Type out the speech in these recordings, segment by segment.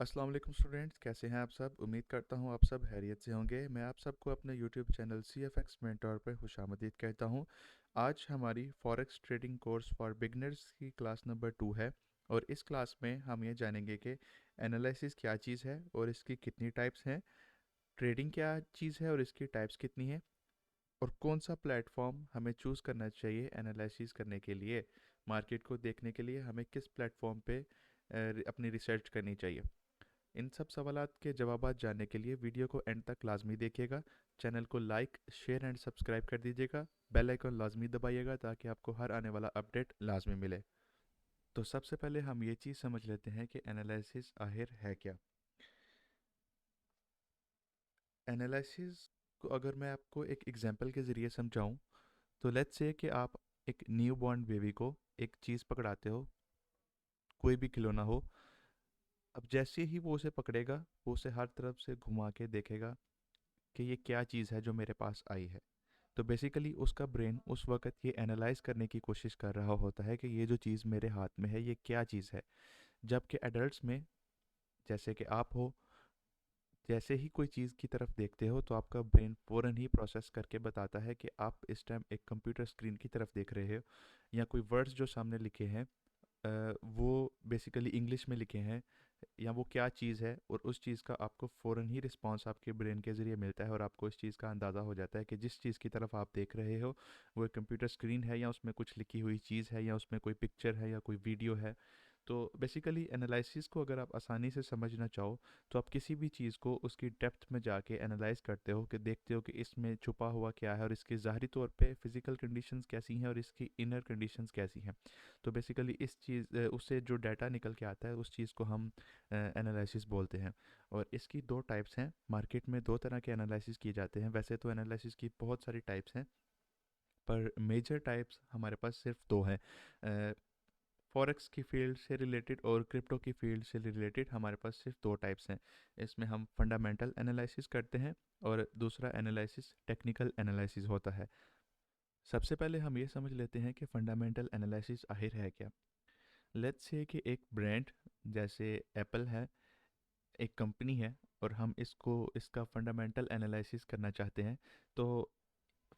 अस्सलाम वालेकुम स्टूडेंट्स, कैसे हैं आप सब। उम्मीद करता हूं आप सब खैरियत से होंगे। मैं आप सबको अपने यूट्यूब चैनल CFX मेंटोर पर खुशामदीद कहता हूं। आज हमारी forex trading course for beginners की क्लास नंबर 2 है और इस क्लास में हम ये जानेंगे कि एनालिसिस क्या चीज़ है और इसकी कितनी टाइप्स हैं, ट्रेडिंग क्या चीज़ है और इसकी टाइप्स कितनी है, और कौन सा प्लेटफॉर्म हमें चूज़ करना चाहिए एनालिसिस करने के लिए। मार्केट को देखने के लिए हमें किस प्लेटफॉर्म पे अपनी रिसर्च करनी चाहिए। इन सब सवालात के जवाबात जानने के लिए वीडियो को एंड तक लाजमी देखिएगा। चैनल को लाइक शेयर एंड सब्सक्राइब कर दीजिएगा। बेल आइकन लाजमी दबाइएगा ताकि आपको हर आने वाला अपडेट लाजमी मिले। तो सबसे पहले हम ये चीज़ समझ लेते हैं कि एनालिसिस आखिर है क्या। एनालिसिस को अगर मैं आपको एक एग्जांपल के ज़रिए समझाऊं, तो लेट्स से कि आप एक न्यू बॉर्न बेबी को एक चीज़ पकड़ाते हो, कोई भी खिलौना हो। अब जैसे ही वो उसे पकड़ेगा, वो उसे हर तरफ से घुमा के देखेगा कि ये क्या चीज़ है जो मेरे पास आई है। तो बेसिकली उसका ब्रेन उस वक्त ये एनालाइज करने की कोशिश कर रहा होता है कि ये जो चीज़ मेरे हाथ में है ये क्या चीज़ है। जबकि एडल्ट्स में, जैसे कि आप हो, जैसे ही कोई चीज़ की तरफ देखते हो तो आपका ब्रेन फ़ौरन ही प्रोसेस करके बताता है कि आप इस टाइम एक कंप्यूटर स्क्रीन की तरफ देख रहे हो, या कोई वर्ड्स जो सामने लिखे हैं वो बेसिकली इंग्लिश में लिखे हैं, या वो क्या चीज़ है, और उस चीज़ का आपको फ़ौरन ही रिस्पांस आपके ब्रेन के ज़रिए मिलता है और आपको इस चीज़ का अंदाज़ा हो जाता है कि जिस चीज़ की तरफ आप देख रहे हो वो एक कंप्यूटर स्क्रीन है, या उसमें कुछ लिखी हुई चीज़ है, या उसमें कोई पिक्चर है, या कोई वीडियो है। तो बेसिकली एनालिसिस को अगर आप आसानी से समझना चाहो, तो आप किसी भी चीज़ को उसकी डेप्थ में जाके एनालाइज करते हो, कि देखते हो कि इसमें छुपा हुआ क्या है और इसकी ज़ाहरी तौर पे फिज़िकल कंडीशंस कैसी हैं और इसकी इनर कंडीशंस कैसी हैं। तो बेसिकली इस चीज़ उससे जो डाटा निकल के आता है उस चीज़ को हम एनालिसिस बोलते हैं। और इसकी दो टाइप्स हैं। मार्केट में दो तरह के एनालिसिस किए जाते हैं। वैसे तो एनालिसिस की बहुत सारी टाइप्स हैं, पर मेजर टाइप्स हमारे पास सिर्फ दो हैं। फॉरेक्स की फील्ड से रिलेटेड और क्रिप्टो की फील्ड से रिलेटेड हमारे पास सिर्फ दो टाइप्स हैं। इसमें हम फंडामेंटल एनालिसिस करते हैं और दूसरा एनालिसिस टेक्निकल एनालिसिस होता है। सबसे पहले हम ये समझ लेते हैं कि फंडामेंटल एनालिसिस आखिर है क्या। लेट्स से कि एक ब्रांड जैसे एप्पल है, एक कंपनी है, और हम इसको इसका फंडामेंटल एनालिसिस करना चाहते हैं। तो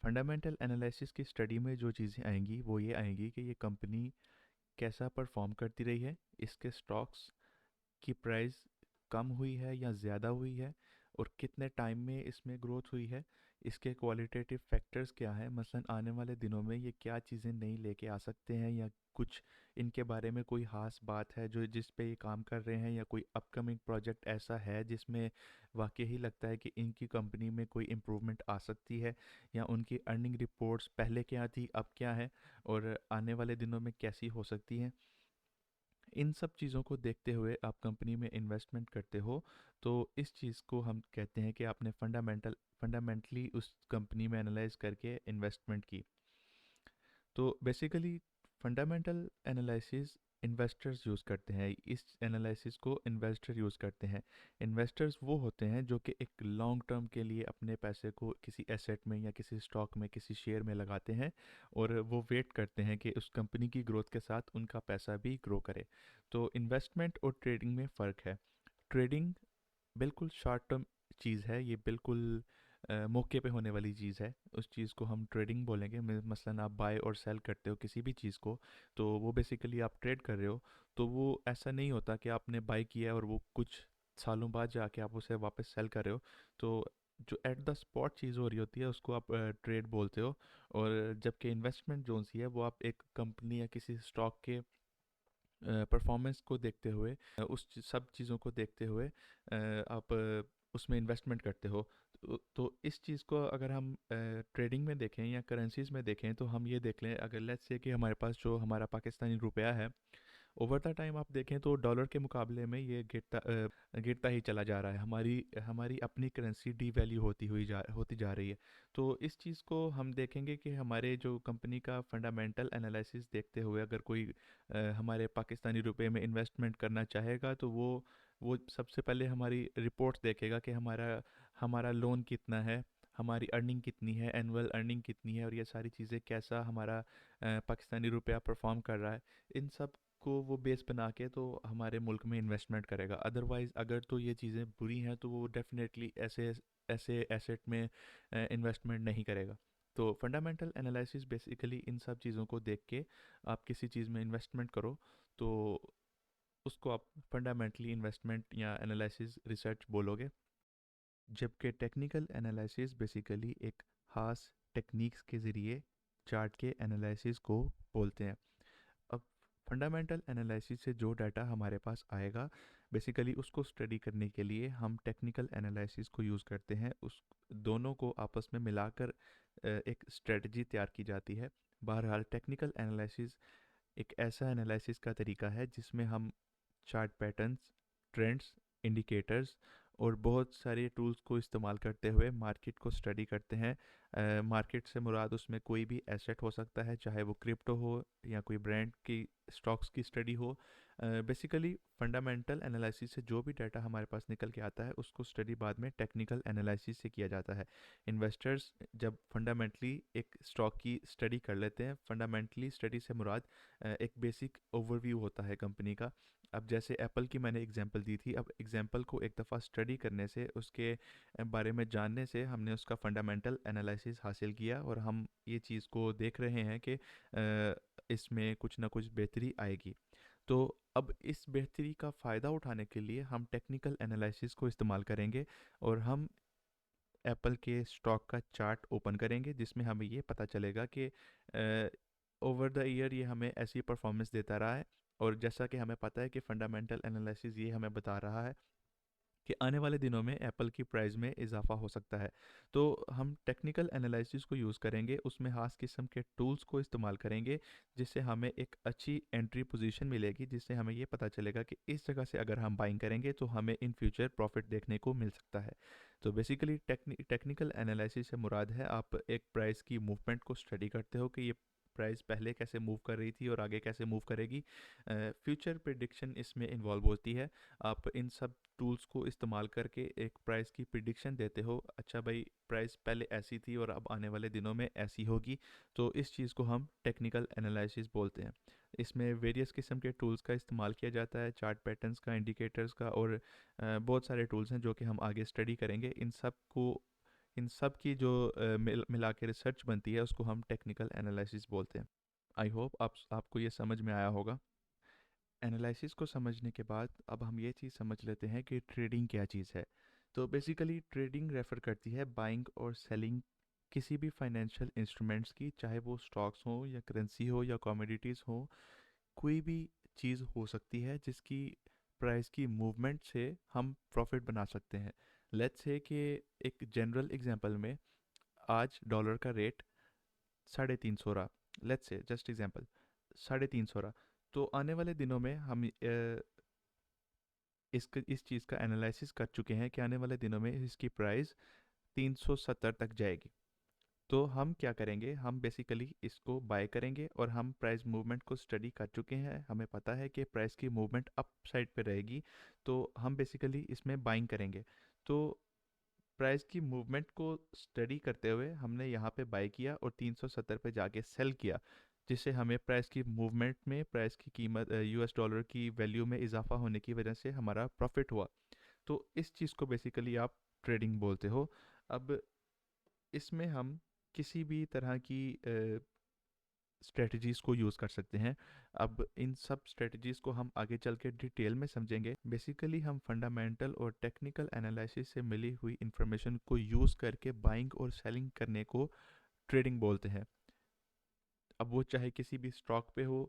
फंडामेंटल एनालिसिस की स्टडी में जो चीज़ें आएंगी वो ये आएंगी कि ये कंपनी कैसा परफॉर्म करती रही है, इसके स्टॉक्स की प्राइस कम हुई है या ज़्यादा हुई है, और कितने टाइम में इसमें ग्रोथ हुई है, इसके क्वालिटेटिव फैक्टर्स क्या हैं, मसलन आने वाले दिनों में ये क्या चीज़ें नई लेके आ सकते हैं, या कुछ इनके बारे में कोई ख़ास बात है जो जिस पे ये काम कर रहे हैं, या कोई अपकमिंग प्रोजेक्ट ऐसा है जिसमें वाकई ही लगता है कि इनकी कंपनी में कोई इम्प्रूवमेंट आ सकती है, या उनकी अर्निंग रिपोर्ट्स पहले क्या थी अब क्या है, और आने वाले दिनों में कैसी हो सकती हैं। इन सब चीज़ों को देखते हुए आप कंपनी में इन्वेस्टमेंट करते हो। तो इस चीज़ को हम कहते हैं कि आपने फंडामेंटली उस कंपनी में एनालाइज करके इन्वेस्टमेंट की। तो basically fundamental analysis investors use करते हैं। इस एनालिसिस को इन्वेस्टर यूज़ करते हैं। इन्वेस्टर्स वो होते हैं जो कि एक लॉन्ग टर्म के लिए अपने पैसे को किसी एसेट में या किसी स्टॉक में किसी शेयर में लगाते हैं, और वो वेट करते हैं कि उस कंपनी की ग्रोथ के साथ उनका पैसा भी ग्रो करे। तो इन्वेस्टमेंट और ट्रेडिंग में फ़र्क है। ट्रेडिंग बिल्कुल शॉर्ट टर्म चीज़ है, ये बिल्कुल मौके पे होने वाली चीज़ है। उस चीज़ को हम ट्रेडिंग बोलेंगे। मसलन आप बाय और सेल करते हो किसी भी चीज़ को, तो वो बेसिकली आप ट्रेड कर रहे हो। तो वो ऐसा नहीं होता कि आपने बाय किया और वो कुछ सालों बाद जाके आप उसे वापस सेल कर रहे हो। तो जो एट द स्पॉट चीज़ हो रही होती है उसको आप ट्रेड बोलते हो। और जबकि इन्वेस्टमेंट जो सी है वो आप एक कंपनी या किसी स्टॉक के परफॉर्मेंस को देखते हुए, सब चीज़ों को देखते हुए आप उसमें इन्वेस्टमेंट करते हो। तो इस चीज़ को अगर हम ट्रेडिंग में देखें या करेंसीज में देखें, तो हम ये देख लें, अगर लेट्स से कि हमारे पास जो हमारा पाकिस्तानी रुपया है, ओवर द टाइम आप देखें तो डॉलर के मुकाबले में ये गिरता ही चला जा रहा है। हमारी हमारी अपनी करेंसी डीवैल्यू होती जा रही है। तो इस चीज़ को हम देखेंगे कि हमारे जो कंपनी का फंडामेंटल एनालिसिस देखते हुए अगर कोई हमारे पाकिस्तानी रुपए में इन्वेस्टमेंट करना चाहेगा, तो वो सबसे पहले हमारी रिपोर्ट देखेगा कि हमारा हमारा लोन कितना है, हमारी अर्निंग कितनी है, एनुअल अर्निंग कितनी है, और ये सारी चीज़ें कैसा हमारा पाकिस्तानी रुपया परफॉर्म कर रहा है। इन सब उसको वो बेस बना के तो हमारे मुल्क में इन्वेस्टमेंट करेगा। अदरवाइज़ अगर तो ये चीज़ें बुरी हैं तो वो डेफिनेटली ऐसे ऐसे एसेट में इन्वेस्टमेंट नहीं करेगा। तो फंडामेंटल एनालिसिस बेसिकली इन सब चीज़ों को देख के आप किसी चीज़ में इन्वेस्टमेंट करो तो उसको आप फंडामेंटली इन्वेस्टमेंट या एनालिसिस रिसर्च बोलोगे। जबकि टेक्निकल एनालिसिस बेसिकली एक खास टेक्निक्स के ज़रिए चार्ट के एनालिसिस को बोलते हैं। अब फंडामेंटल एनालिसिस से जो डाटा हमारे पास आएगा बेसिकली उसको स्टडी करने के लिए हम टेक्निकल एनालिसिस को यूज़ करते हैं। उस दोनों को आपस में मिलाकर एक स्ट्रेटजी तैयार की जाती है। बहरहाल टेक्निकल एनालिसिस एक ऐसा एनालिसिस का तरीका है जिसमें हम चार्ट पैटर्न्स, ट्रेंड्स, इंडिकेटर्स और बहुत सारे टूल्स को इस्तेमाल करते हुए मार्केट को स्टडी करते हैं। मार्केट से मुराद उसमें कोई भी एसेट हो सकता है, चाहे वो क्रिप्टो हो या कोई ब्रांड की स्टॉक्स की स्टडी हो। बेसिकली फंडामेंटल एनालिसिस से जो भी डाटा हमारे पास निकल के आता है उसको स्टडी बाद में टेक्निकल एनालिसिस से किया जाता है। इन्वेस्टर्स जब फंडामेंटली एक स्टॉक की स्टडी कर लेते हैं, फंडामेंटली स्टडी से मुराद एक बेसिक ओवरव्यू होता है कंपनी का। अब जैसे एप्पल की मैंने एग्जांपल दी थी, अब एग्जांपल को एक दफ़ा स्टडी करने से उसके बारे में जानने से हमने उसका फंडामेंटल एनालिसिस हासिल किया और हम ये चीज़ को देख रहे हैं कि इसमें कुछ ना कुछ बेहतरी आएगी। तो अब इस बेहतरी का फ़ायदा उठाने के लिए हम टेक्निकल एनालिसिस को इस्तेमाल करेंगे और हम एप्पल के स्टॉक का चार्ट ओपन करेंगे जिसमें हमें ये पता चलेगा कि ओवर द ईयर ये हमें ऐसी परफॉर्मेंस देता रहा है। और जैसा कि हमें पता है कि फंडामेंटल एनालिसिस ये हमें बता रहा है कि आने वाले दिनों में एप्पल की प्राइस में इजाफा हो सकता है। तो हम टेक्निकल एनालिसिस को यूज़ करेंगे, उसमें खास किस्म के टूल्स को इस्तेमाल करेंगे जिससे हमें एक अच्छी एंट्री पोजीशन मिलेगी, जिससे हमें ये पता चलेगा कि इस जगह से अगर हम बाइंग करेंगे तो हमें इन फ्यूचर प्रॉफिट देखने को मिल सकता है। तो बेसिकली टेक्निकल एनालिसिस से मुराद है आप एक प्राइस की मूवमेंट को स्टडी करते हो कि ये प्राइस पहले कैसे मूव कर रही थी और आगे कैसे मूव करेगी। फ्यूचर प्रिडिक्शन इसमें इन्वॉल्व होती है। आप इन सब टूल्स को इस्तेमाल करके एक प्राइस की प्रिडिक्शन देते हो, अच्छा भाई प्राइस पहले ऐसी थी और अब आने वाले दिनों में ऐसी होगी। तो इस चीज़ को हम टेक्निकल एनालिसिस बोलते हैं। इसमें वेरियस किस्म के टूल्स का इस्तेमाल किया जाता है, चार्ट पैटर्न्स का, इंडिकेटर्स का, और बहुत सारे टूल्स हैं जो कि हम आगे स्टडी करेंगे। इन सब की जो मिला के रिसर्च बनती है उसको हम टेक्निकल एनालिसिस बोलते हैं। आई होप आपको ये समझ में आया होगा। एनालिसिस को समझने के बाद अब हम ये चीज़ समझ लेते हैं कि ट्रेडिंग क्या चीज़ है। तो बेसिकली ट्रेडिंग रेफ़र करती है बाइंग और सेलिंग किसी भी फाइनेंशियल इंस्ट्रूमेंट्स की, चाहे वो स्टॉक्स हो या करेंसी हो या कमोडिटीज़ हो। कोई भी चीज़ हो सकती है जिसकी प्राइस की मूवमेंट से हम प्रॉफिट बना सकते हैं। लेट्स से कि एक जनरल एग्जांपल में आज डॉलर का रेट 350 रहा। लेट्स से जस्ट एग्जांपल 350 रहा। तो आने वाले दिनों में हम इस चीज़ का एनालिसिस कर चुके हैं कि आने वाले दिनों में इसकी प्राइस 370 तक जाएगी। तो हम क्या करेंगे, हम बेसिकली इसको बाय करेंगे और हम प्राइस मूवमेंट को स्टडी कर चुके हैं, हमें पता है कि प्राइस की मूवमेंट अप साइड पे रहेगी। तो हम बेसिकली इसमें बाइंग करेंगे। तो प्राइस की मूवमेंट को स्टडी करते हुए हमने यहाँ पे बाय किया और 370 पे जाके सेल किया, जिससे हमें प्राइस की मूवमेंट में प्राइस की कीमत यूएस डॉलर की वैल्यू में इजाफा होने की वजह से हमारा प्रॉफिट हुआ। तो इस चीज़ को बेसिकली आप ट्रेडिंग बोलते हो। अब इसमें हम किसी भी तरह की स्ट्रेटजीज़ को यूज़ कर सकते हैं। अब इन सब स्ट्रेटजीज़ को हम आगे चल के डिटेल में समझेंगे। बेसिकली हम फंडामेंटल और टेक्निकल एनालिसिस से मिली हुई इंफॉर्मेशन को यूज़ करके बाइंग और सेलिंग करने को ट्रेडिंग बोलते हैं। अब वो चाहे किसी भी स्टॉक पे हो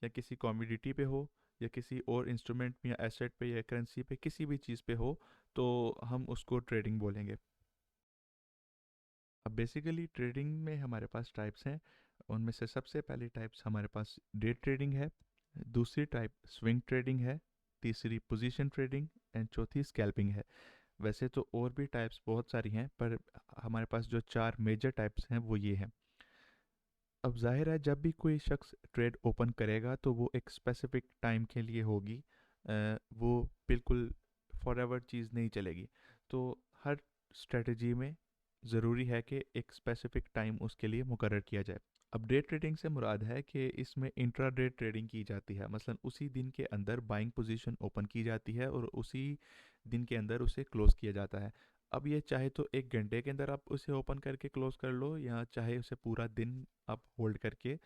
या किसी कमोडिटी पे हो या किसी और इंस्ट्रूमेंट या एसेट पे या करेंसी पे, किसी भी चीज़ पे हो तो हम उसको ट्रेडिंग बोलेंगे। अब बेसिकली ट्रेडिंग में हमारे पास टाइप्स हैं। उनमें से सबसे पहली टाइप्स हमारे पास डे ट्रेडिंग है, दूसरी टाइप स्विंग ट्रेडिंग है, तीसरी पोजीशन ट्रेडिंग एंड चौथी स्कैल्पिंग है। वैसे तो और भी टाइप्स बहुत सारी हैं पर हमारे पास जो चार मेजर टाइप्स हैं वो ये हैं। अब जाहिर है जब भी कोई शख्स ट्रेड ओपन करेगा तो वो एक स्पेसिफिक टाइम के लिए होगी। वो बिल्कुल फॉर एवर चीज़ नहीं चलेगी। तो हर स्ट्रेटजी में ज़रूरी है कि एक स्पेसिफिक टाइम उसके लिए मुकर्रर किया जाए। अब डे ट्रेडिंग से मुराद है कि इसमें इंट्राडे ट्रेडिंग की जाती है, मसलन उसी दिन के अंदर बाइंग पोजीशन ओपन की जाती है और उसी दिन के अंदर उसे क्लोज किया जाता है। अब ये चाहे तो 1 घंटे के अंदर आप उसे ओपन करके क्लोज कर लो, या चाहे उसे पूरा दिन आप होल्ड करके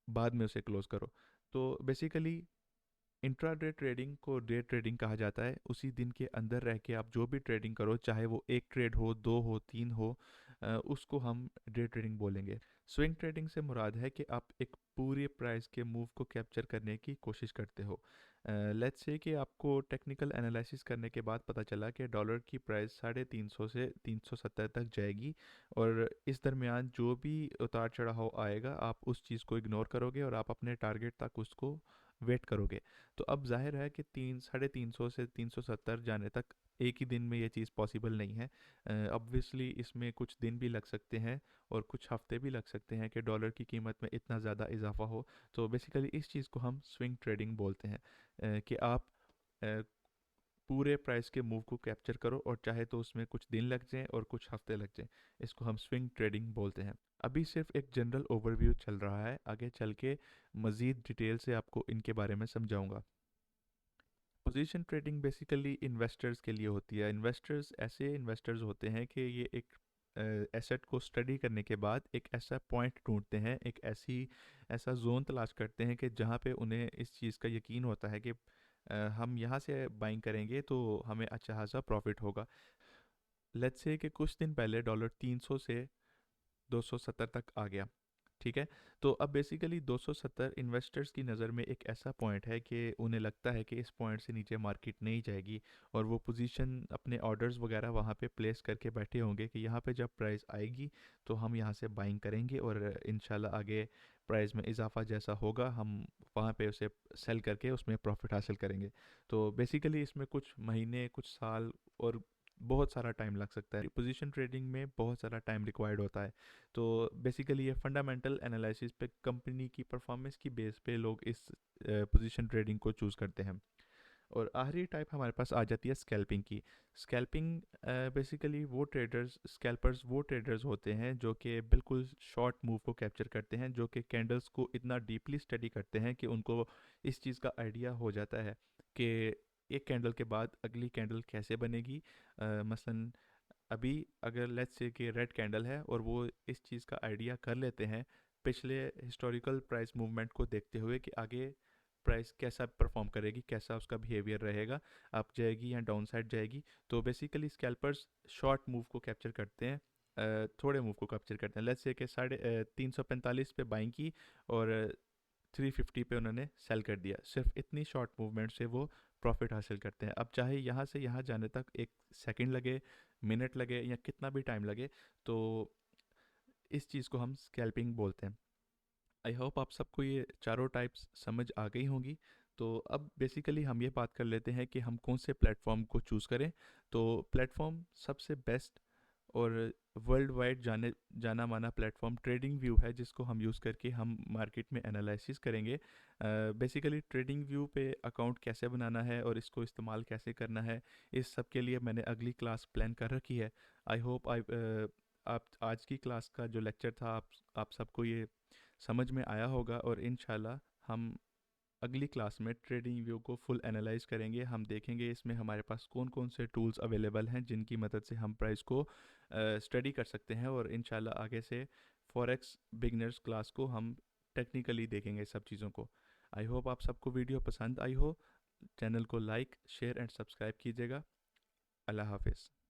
बाद में उसे क्लोज करो। तो बेसिकली इंट्राडे ट्रेडिंग को डे ट्रेडिंग कहा जाता है। उसी दिन के अंदर रह के आप जो भी ट्रेडिंग करो, चाहे वो एक ट्रेड हो, दो हो, तीन हो, उसको हम डे ट्रेडिंग बोलेंगे। स्विंग ट्रेडिंग से मुराद है कि आप एक पूरे प्राइस के मूव को कैप्चर करने की कोशिश करते हो। लेट्स से कि आपको टेक्निकल एनालिसिस करने के बाद पता चला कि डॉलर की प्राइस 350 से 370 तक जाएगी, और इस दरमियान जो भी उतार चढ़ाव आएगा आप उस चीज़ को इग्नोर करोगे और आप अपने टारगेट तक उसको वेट करोगे। तो अब जाहिर है कि 350 से 370 जाने तक एक ही दिन में ये चीज़ पॉसिबल नहीं है। ऑब्वियसली इसमें कुछ दिन भी लग सकते हैं और कुछ हफ्ते भी लग सकते हैं कि डॉलर की कीमत में इतना ज़्यादा इजाफा हो। तो बेसिकली इस चीज़ को हम स्विंग ट्रेडिंग बोलते हैं, कि आप अ, पूरे प्राइस के मूव को कैप्चर करो, और चाहे तो उसमें कुछ दिन लग जाएं और कुछ हफ्ते लग जाएं। इसको हम स्विंग ट्रेडिंग बोलते हैं। अभी सिर्फ एक जनरल ओवरव्यू चल रहा है, आगे चल के मज़ीद डिटेल से आपको इनके बारे में समझाऊंगा। पोजीशन ट्रेडिंग बेसिकली इन्वेस्टर्स के लिए होती है। इन्वेस्टर्स ऐसे इन्वेस्टर्स होते हैं कि ये एक एसेट को स्टडी करने के बाद एक ऐसा पॉइंट ढूंढते हैं, एक ऐसा जोन तलाश करते हैं कि जहाँ पे उन्हें इस चीज़ का यकीन होता है कि हम यहाँ से बाइंग करेंगे तो हमें अच्छा खासा प्रॉफिट होगा। लेट्स से कि कुछ दिन पहले डॉलर 300 से 270 तक आ गया। ठीक है। तो अब बेसिकली 270 इन्वेस्टर्स की नज़र में एक ऐसा पॉइंट है कि उन्हें लगता है कि इस पॉइंट से नीचे मार्केट नहीं जाएगी, और वो पोजीशन अपने ऑर्डर्स वगैरह वहाँ पे प्लेस करके बैठे होंगे कि यहाँ पे जब प्राइस आएगी तो हम यहाँ से बाइंग करेंगे, और इंशाल्लाह आगे प्राइस में इजाफा जैसा होगा हम वहाँ पे उसे सेल करके उसमें प्रॉफिट हासिल करेंगे। तो बेसिकली इसमें कुछ महीने, कुछ साल और बहुत सारा टाइम लग सकता है। पोजीशन ट्रेडिंग में बहुत सारा टाइम रिक्वायर्ड होता है। तो बेसिकली ये फंडामेंटल एनालिसिस पे, कंपनी की परफॉर्मेंस की बेस पे लोग इस पोजीशन ट्रेडिंग को चूज़ करते हैं। और आखिरी टाइप हमारे पास आ जाती है स्कैल्पिंग की। स्कैल्पिंग बेसिकली स्कैल्पर्स वो ट्रेडर्स होते हैं जो कि बिल्कुल शॉर्ट मूव को कैप्चर करते हैं, जो कि कैंडल्स को इतना डीपली स्टडी करते हैं कि उनको इस चीज़ का आइडिया हो जाता है कि एक कैंडल के बाद अगली कैंडल कैसे बनेगी। मसलन अभी अगर लेट्स से कि रेड कैंडल है और वो इस चीज़ का आइडिया कर लेते हैं पिछले हिस्टोरिकल प्राइस मूवमेंट को देखते हुए कि आगे प्राइस कैसा परफॉर्म करेगी, कैसा उसका बिहेवियर रहेगा, अप जाएगी या डाउन साइड जाएगी। तो बेसिकली स्कैल्पर्स शॉर्ट मूव को कैप्चर करते हैं, थोड़े मूव को कैप्चर करते हैं। लेट्स से कि 345 पे बाइंग की और 350 पे उन्होंने सेल कर दिया। सिर्फ इतनी शॉर्ट मूवमेंट से वो प्रॉफिट हासिल करते हैं। अब चाहे यहाँ से यहाँ जाने तक 1 सेकंड लगे, मिनट लगे या कितना भी टाइम लगे, तो इस चीज़ को हम स्कैल्पिंग बोलते हैं। आई होप आप सबको ये चारों टाइप्स समझ आ गई होंगी। तो अब बेसिकली हम ये बात कर लेते हैं कि हम कौन से प्लेटफॉर्म को चूज़ करें। तो प्लेटफॉर्म सबसे बेस्ट और वर्ल्ड वाइड जाना माना प्लेटफॉर्म ट्रेडिंग व्यू है, जिसको हम यूज़ करके हम मार्केट में एनालिसिस करेंगे। बेसिकली ट्रेडिंग व्यू पे अकाउंट कैसे बनाना है और इसको इस्तेमाल कैसे करना है, इस सब के लिए मैंने अगली क्लास प्लान कर रखी है। आई होप आप आज की क्लास का जो लेक्चर था आप सबको ये समझ में आया होगा, और इंशाल्लाह हम अगली क्लास में ट्रेडिंग व्यू को फुल एनालाइज करेंगे। हम देखेंगे इसमें हमारे पास कौन कौन से टूल्स अवेलेबल हैं जिनकी मदद से हम प्राइस को स्टडी कर सकते हैं, और इंशाल्लाह आगे से फॉरेक्स बिगनर्स क्लास को हम टेक्निकली देखेंगे सब चीज़ों को। आई होप आप सबको वीडियो पसंद आई हो। चैनल को लाइक, शेयर एंड सब्सक्राइब कीजिएगा। अल्लाह हाफिज़।